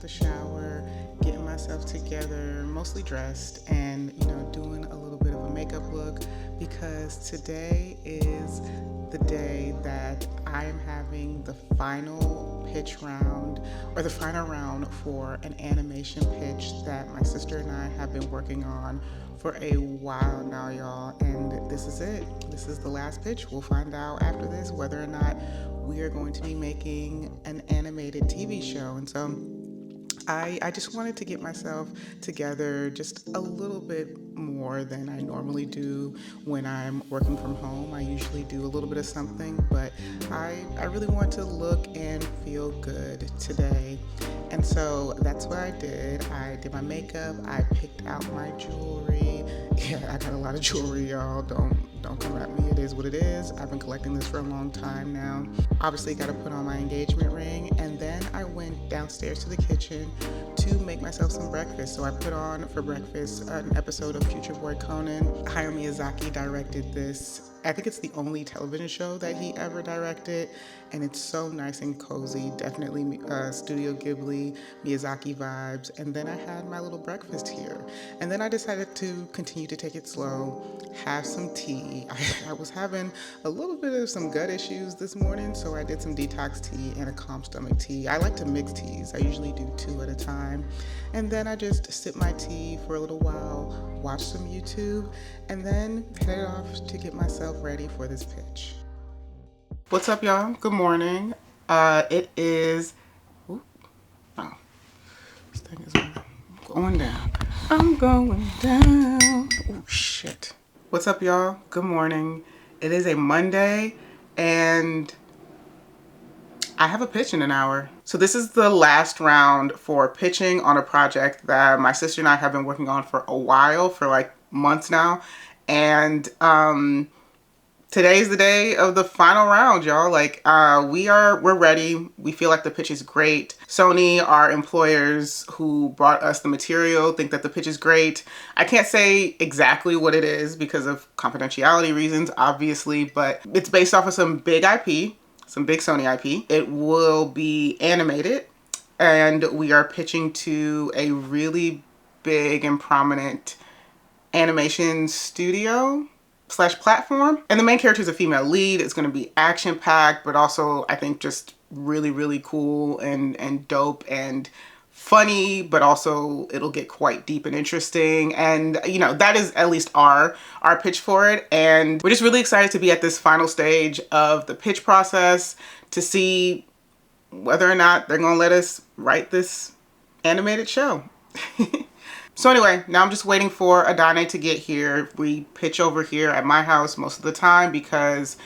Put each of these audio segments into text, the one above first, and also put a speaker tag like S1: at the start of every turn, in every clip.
S1: out the shower, getting myself together, mostly dressed, and doing a little bit of a makeup look because today is the day that I am having the final pitch round or the final round for an animation pitch that my sister and I have been working on for a while now, y'all. And this is it. This is the last pitch. We'll find out after this whether or not we are going to be making an animated TV show. And so I just wanted to get myself together just a little bit more than I normally do when I'm working from home. I usually do a little bit of something, but I really want to look and feel good today. And so that's what I did. I did my makeup, I picked out my jewelry. Yeah, I got a lot of jewelry, y'all. Don't come at me. It is what it is. I've been collecting this for a long time now. Obviously, got to put on my engagement ring, and then I went downstairs to the kitchen to make myself some breakfast. So I put on for breakfast an episode of Future Boy Conan. Hayao Miyazaki directed this. I think it's the only television show that he ever directed, and it's so nice and cozy. Definitely Studio Ghibli, Miyazaki vibes. And then I had my little breakfast here. And then I decided to continue to take it slow, have some tea. I was having a little bit of some gut issues this morning, so I did some detox tea and a calm stomach tea. I like to mix teas. I usually do 2 at a time. And then I just sip my tea for a little while, watch some YouTube, and then head off to get myself ready for this pitch. What's up, y'all? Good morning. It is, oh, this thing is going down. I'm going down. Oh, shit. What's up, y'all? Good morning. It is a Monday, and I have a pitch in an hour. So this is the last round for pitching on a project that my sister and I have been working on for a while, for like months now. And today's the day of the final round, y'all. Like we're ready. We feel like the pitch is great. Sony, our employers who brought us the material, think that the pitch is great. I can't say exactly what it is because of confidentiality reasons, obviously, but it's based off of some big IP, some big Sony IP. It will be animated, and we are pitching to a really big and prominent animation studio slash platform. And the main character is a female lead. It's going to be action packed, but also I think just really, really cool and dope and funny, but also it'll get quite deep and interesting. And that is at least our pitch for it. And we're just really excited to be at this final stage of the pitch process to see whether or not they're going to let us write this animated show. So anyway, now I'm just waiting for Adane to get here. We pitch over here at my house most of the time because,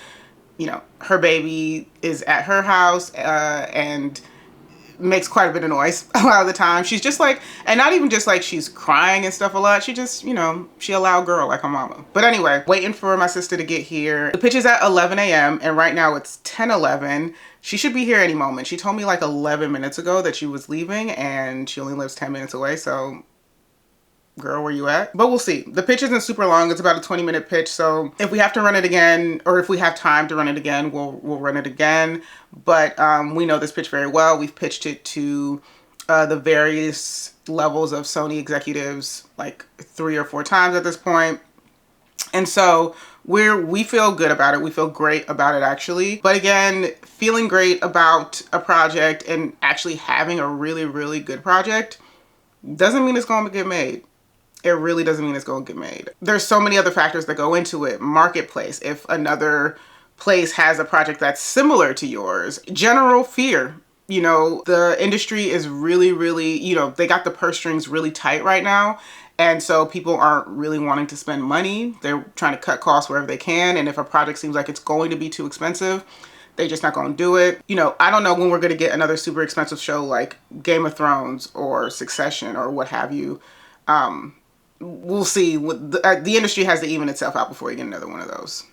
S1: her baby is at her house and makes quite a bit of noise a lot of the time. She's just like, and not even just like she's crying and stuff a lot. She just, she a loud girl like her mama. But anyway, waiting for my sister to get here. The pitch is at 11 a.m. and right now it's 10:11. She should be here any moment. She told me like 11 minutes ago that she was leaving and she only lives 10 minutes away. So girl, where you at? But we'll see. The pitch isn't super long. It's about a 20-minute pitch. So if we have to run it again, or if we have time to run it again, we'll run it again. But we know this pitch very well. We've pitched it to the various levels of Sony executives like 3 or 4 times at this point. And so we feel good about it. We feel great about it, actually. But again, feeling great about a project and actually having a really, really good project doesn't mean it's going to get made. It really doesn't mean it's going to get made. There's so many other factors that go into it. Marketplace, if another place has a project that's similar to yours. General fear. The industry is really, really, they got the purse strings really tight right now. And so people aren't really wanting to spend money. They're trying to cut costs wherever they can. And if a project seems like it's going to be too expensive, they're just not going to do it. I don't know when we're going to get another super expensive show like Game of Thrones or Succession or what have you. We'll see. The industry has to even itself out before you get another one of those.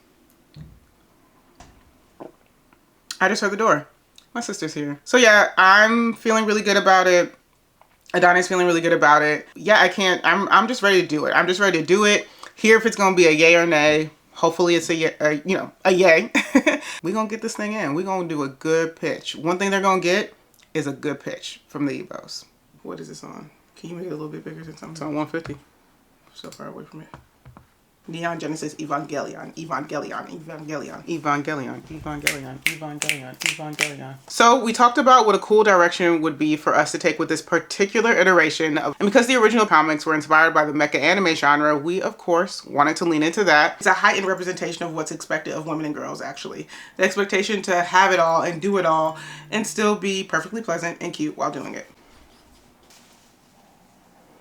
S1: I just heard the door. My sister's here. So yeah, I'm feeling really good about it. Adane's feeling really good about it. Yeah, I'm just ready to do it. I'm just ready to do it. Here if it's going to be a yay or nay. Hopefully it's a yay. We're going to get this thing in. We're going to do a good pitch. One thing they're going to get is a good pitch from the Evos. What is this on? Can you make it a little bit bigger than something? It's on 150. So far away from it. Neon Genesis Evangelion. So we talked about what a cool direction would be for us to take with this particular iteration of, and because the original comics were inspired by the mecha anime genre, we of course wanted to lean into that. It's a heightened representation of what's expected of women and girls, actually. The expectation to have it all and do it all and still be perfectly pleasant and cute while doing it.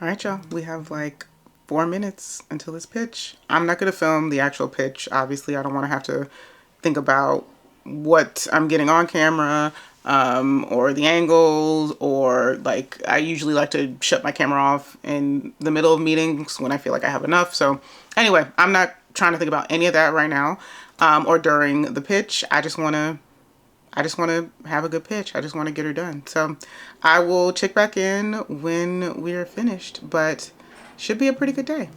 S1: All right, y'all, we have like 4 minutes until this pitch. I'm not going to film the actual pitch. Obviously, I don't want to have to think about what I'm getting on camera, or the angles, or like, I usually like to shut my camera off in the middle of meetings when I feel like I have enough. So anyway, I'm not trying to think about any of that right now, or during the pitch. I just want to have a good pitch. I just want to get her done. So I will check back in when we are finished, but should be a pretty good day.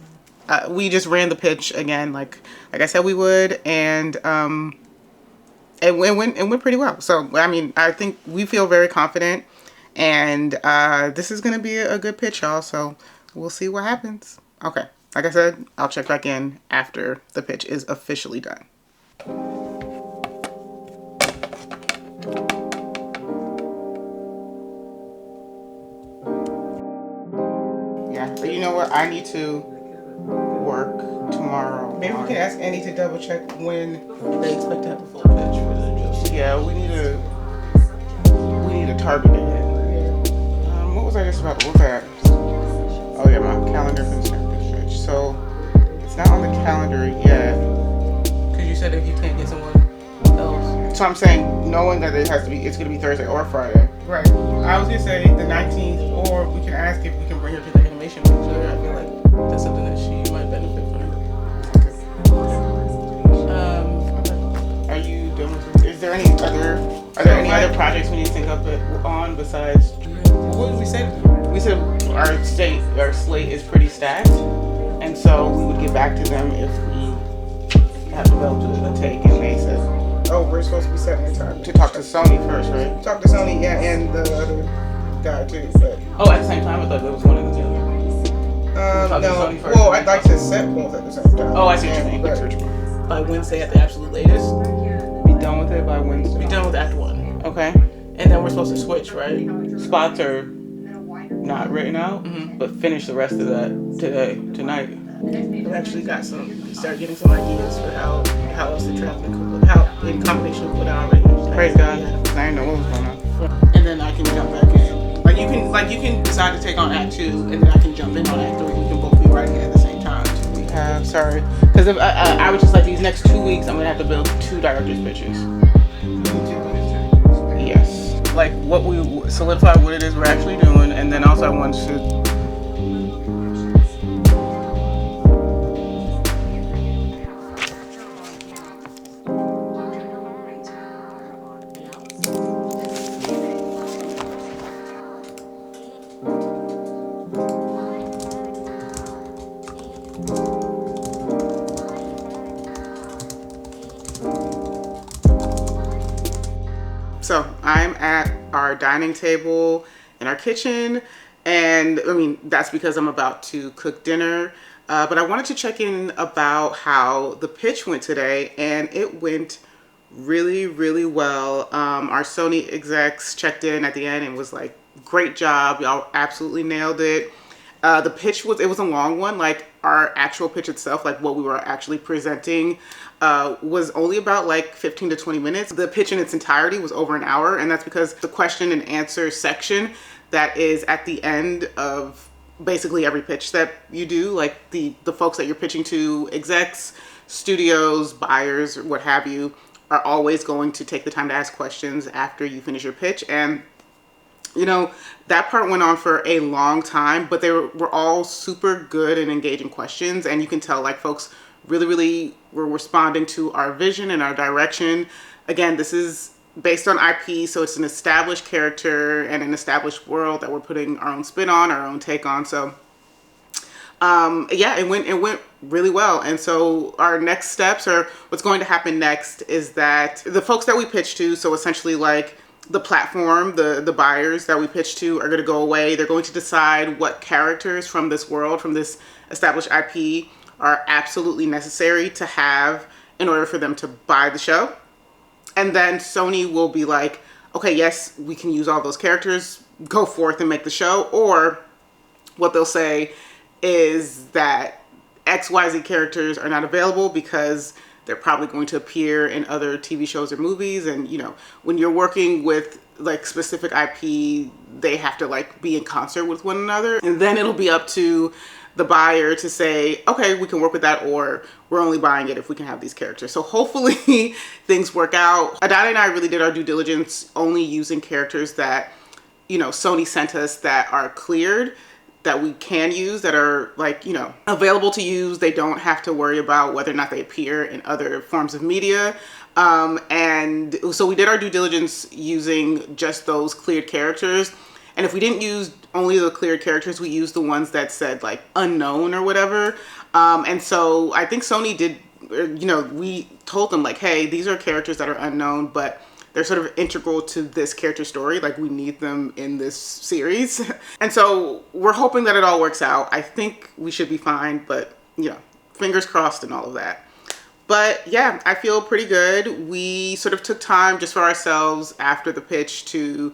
S1: We just ran the pitch again, like I said we would, and it went pretty well. So I mean, I think we feel very confident, and this is gonna be a good pitch, y'all. So we'll see what happens. Okay, like I said, I'll check back in after the pitch is officially done. But you know what? I need to work tomorrow. Maybe we can ask Annie to double check when they expect to have the full pitch for the just. Yeah, we need to target it. What was I just about to look at? Oh yeah, my calendar for the second pitch. So it's not on the calendar yet. Because you said if you can't get someone else. So I'm saying, knowing that it's going to be Thursday or Friday. Right. I was going to say the 19th, or we can ask if we can bring her to the animation picture. I feel like that's something that she might benefit from. Are you done with it? Is there any other projects we need to think up on besides? What did we say? We said our slate is pretty stacked, and so we would get back to them if we have developed a take, and they said, oh, we're supposed to be setting the time to talk to Sony first, right? Talk to Sony, yeah, and the other guy too. But at the same time, I thought there was one of the two. No. Well, I'd like to set both at the same time. Oh, I see what you mean. By Wednesday at the absolute latest. Be done with it by Wednesday. Be done with Act 1. Okay. And then we're supposed to switch, right? Spots are not written out, but finish the rest of that tonight. I've actually got start getting some ideas for how else the traffic could look, how in combination with what I already know. Praise God. I didn't know what was going on. And then I can jump back in. You can decide to take on Act 2, and then I can jump in on Act 3. We can both be writing it at the same time. Because if I would just like these next 2 weeks, I'm gonna have to build 2 director's pitches. Yes. Like what we solidify what it is we're actually doing, and then also I want to. So I'm at our dining table in our kitchen, and I mean, that's because I'm about to cook dinner, but I wanted to check in about how the pitch went today, and it went really, really well. Our Sony execs checked in at the end and was like, great job, y'all absolutely nailed it. The pitch was a long one. Like our actual pitch itself, like what we were actually presenting, was only about like 15 to 20 minutes. The pitch in its entirety was over an hour, and that's because the question and answer section that is at the end of basically every pitch that you do, like the folks that you're pitching to, execs, studios, buyers, what have you, are always going to take the time to ask questions after you finish your pitch. And you know, that part went on for a long time, but they were all super good and engaging questions. And you can tell like folks really, really were responding to our vision and our direction. Again, this is based on IP, so it's an established character and an established world that we're putting our own spin on, our own take on. So yeah, it went really well. And so our next steps, or what's going to happen next, is that the folks that we pitched to, so essentially like the platform, the buyers that we pitch to are going to go away. They're going to decide what characters from this world, from this established IP, are absolutely necessary to have in order for them to buy the show. And then Sony will be like, okay, yes, we can use all those characters, go forth and make the show. Or what they'll say is that XYZ characters are not available because they're probably going to appear in other TV shows or movies. And, you know, when you're working with like specific IP, they have to like be in concert with one another. And then it'll be up to the buyer to say, okay, we can work with that, or we're only buying it if we can have these characters. So hopefully things work out. Adana and I really did our due diligence, only using characters that, you know, Sony sent us that are cleared, that we can use, that are like, you know, available to use. They don't have to worry about whether or not they appear in other forms of media. And so we did our due diligence using just those cleared characters. And if we didn't use only the cleared characters, we used the ones that said like unknown or whatever. And so I think Sony did, you know, we told them like, hey, these are characters that are unknown, but they're sort of integral to this character story. Like, we need them in this series. And so we're hoping that it all works out. I think we should be fine, but you know, fingers crossed and all of that. But yeah, I feel pretty good. We sort of took time just for ourselves after the pitch to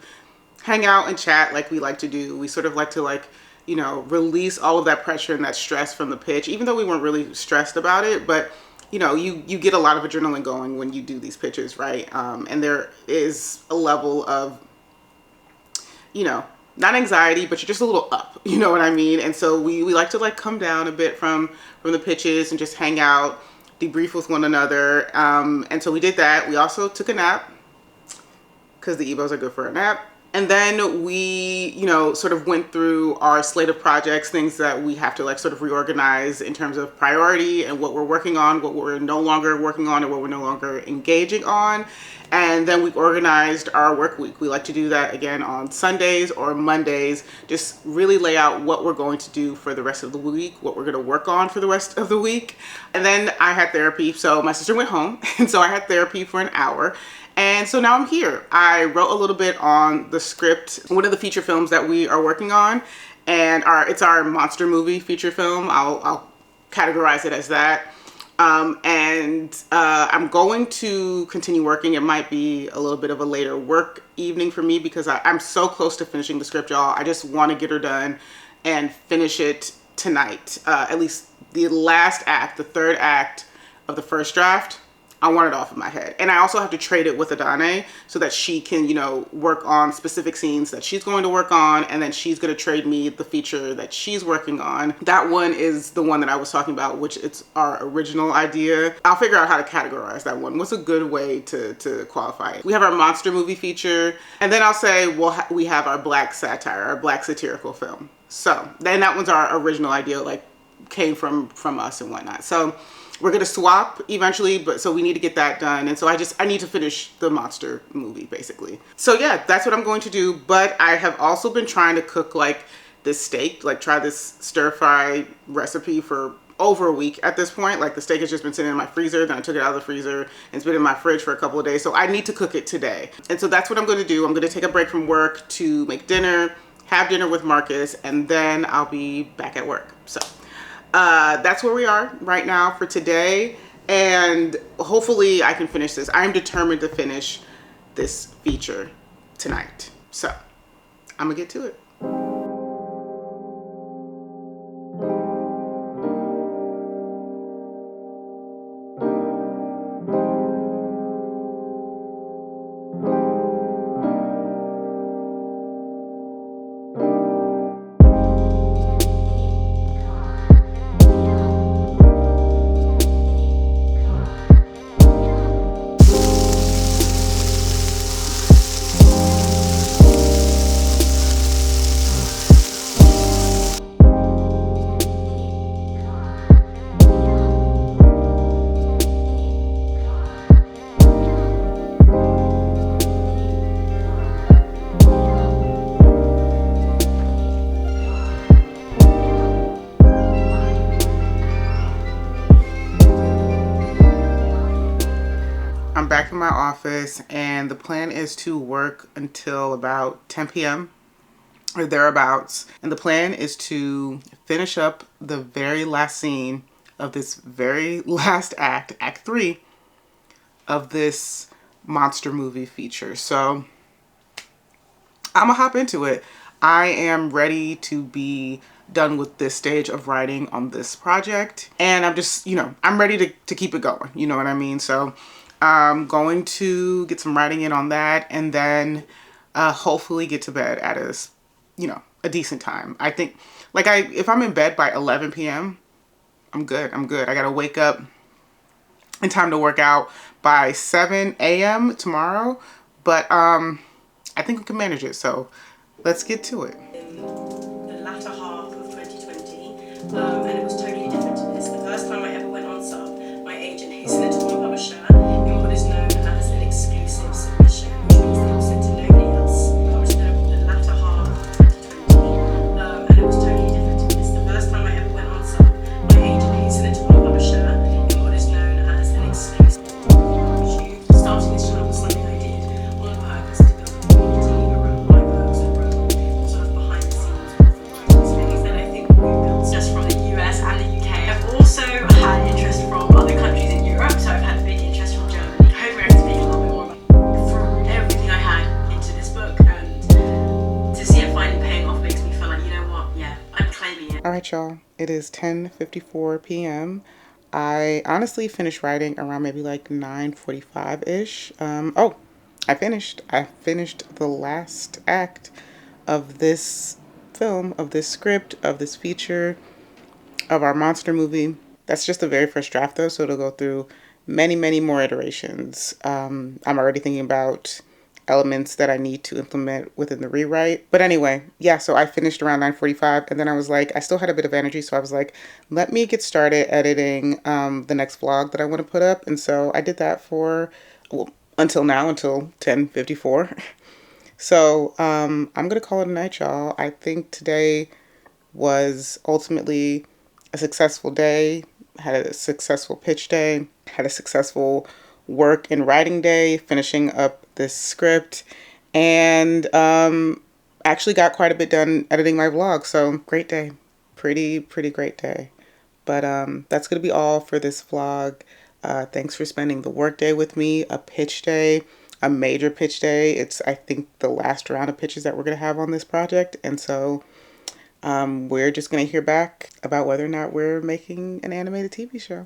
S1: hang out and chat like we like to do. We sort of like to, like, you know, release all of that pressure and that stress from the pitch, even though we weren't really stressed about it. But you know, you get a lot of adrenaline going when you do these pitches, right? And there is a level of, you know, not anxiety, but you're just a little up, you know what I mean? And so we like to like come down a bit from the pitches and just hang out, debrief with one another. And so we did that. We also took a nap because the EVOs are good for a nap. And then we, you know, sort of went through our slate of projects, things that we have to like sort of reorganize in terms of priority and what we're working on, what we're no longer working on, or what we're no longer engaging on. And then we organized our work week. We like to do that again on Sundays or Mondays, just really lay out what we're going to do for the rest of the week, what we're going to work on for the rest of the week. And then I had therapy. So my sister went home, and so I had therapy for an hour. And so now I'm here. I wrote a little bit on the script, one of the feature films that we are working on, and it's our monster movie feature film. I'll categorize it as that. I'm going to continue working. It might be a little bit of a later work evening for me because I'm so close to finishing the script, y'all. I just want to get her done and finish it tonight. At least the last act, the third act of the first draft, I want it off of my head. And I also have to trade it with Adane so that she can, you know, work on specific scenes that she's going to work on, and then she's going to trade me the feature that she's working on. That one is the one that I was talking about, which it's our original idea. I'll figure out how to categorize that one. What's a good way to qualify it? We have our monster movie feature, and then I'll say, well, we have our black satire, our black satirical film. So then that one's our original idea, like came from us and whatnot. So we're going to swap eventually, but so we need to get that done. And so I need to finish the monster movie basically. So yeah, that's what I'm going to do. But I have also been trying to cook like this steak, like try this stir fry recipe for over a week at this point. Like the steak has just been sitting in my freezer, then I took it out of the freezer and it's been in my fridge for a couple of days. So I need to cook it today. And so that's what I'm going to do. I'm going to take a break from work to make dinner, have dinner with Marcus, and then I'll be back at work. So that's where we are right now for today, and hopefully I can finish this. I am determined to finish this feature tonight, so I'm gonna get to it. my office, and the plan is to work until about 10 p.m. or thereabouts. And the plan is to finish up the very last scene of this very last act, Act 3, of this monster movie feature. So I'm gonna hop into it. I am ready to be done with this stage of writing on this project. And I'm just, I'm ready to keep it going. You know what I mean? So I'm going to get some writing in on that, and then hopefully get to bed at a decent time. I think, if I'm in bed by 11 p.m., I'm good. I gotta wake up in time to work out by 7 a.m. tomorrow, but I think we can manage it. So let's get to it.
S2: In the latter half of 2020, and it was totally different to this. The first time I ever went on sub, my agent hastened to my publisher in what is known as an exclusive submission, which means they will send to nobody else. Published the latter half of 2020, and it was totally different to this. The first time I ever went on sub, my agent hastened to my publisher in what is known as an exclusive. Starting this channel was something I did on purpose to build a community around my books and around sort of behind the scenes things that I think we built just from the US and the UK. I've also had interest from other countries in Europe, so I've had big interest from Germany. I hope I can speak a little bit more about through everything I had into this book, and to see it finally paying off makes me feel like, you know what, yeah, I'm claiming it.
S1: All right, y'all. It is 10:54 p.m. I honestly finished writing around maybe like 9:45-ish. I finished the last act of this film, of this script, of this feature, of our monster movie. That's just the very first draft though, so it'll go through many, many more iterations. I'm already thinking about elements that I need to implement within the rewrite. But anyway, yeah, so I finished around 9:45, and then I was like, I still had a bit of energy, so I was like, let me get started editing the next vlog that I want to put up. And so I did that until 10:54. So I'm gonna call it a night, y'all. I think today was ultimately a successful day. Had a successful pitch day, had a successful work and writing day, finishing up this script, and actually got quite a bit done editing my vlog. So great day, pretty great day. But that's gonna be all for this vlog. Thanks for spending the work day with me. A pitch day, a major pitch day. It's, I think, the last round of pitches that we're gonna have on this project, and so we're just gonna hear back about whether or not we're making an animated TV show.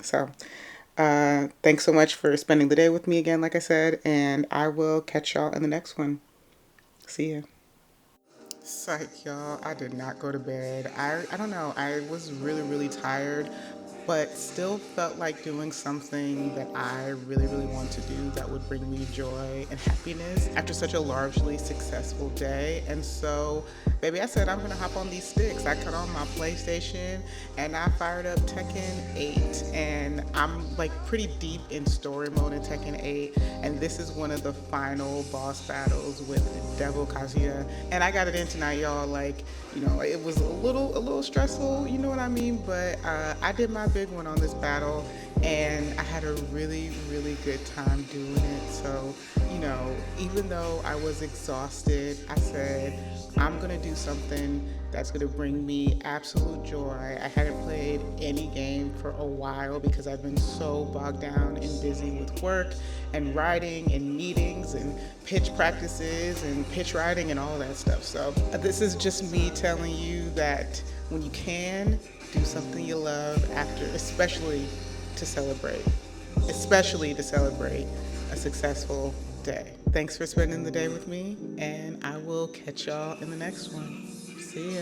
S1: So thanks so much for spending the day with me again, like I said, and I will catch y'all in the next one. See ya. Psych, y'all. I did not go to bed. I don't know. I was really tired, but still felt like doing something that I really want to do that would bring me joy and happiness after such a largely successful day. And so, baby, I said I'm gonna hop on these sticks. I cut on my PlayStation and I fired up Tekken 8, and I'm like pretty deep in story mode in Tekken 8, and this is one of the final boss battles with Devil Kazuya, and I got it in tonight, y'all. Like, it was a little stressful, you know what I mean, but I did my big one on this battle, and I had a really good time doing it. So, even though I was exhausted, I said, I'm gonna do something that's gonna bring me absolute joy. I hadn't played any game for a while because I've been so bogged down and busy with work and writing and meetings and pitch practices and pitch writing and all that stuff. So this is just me telling you that when you can, do something you love after, especially to celebrate a successful day. Thanks for spending the day with me, and I will catch y'all in the next one. See ya.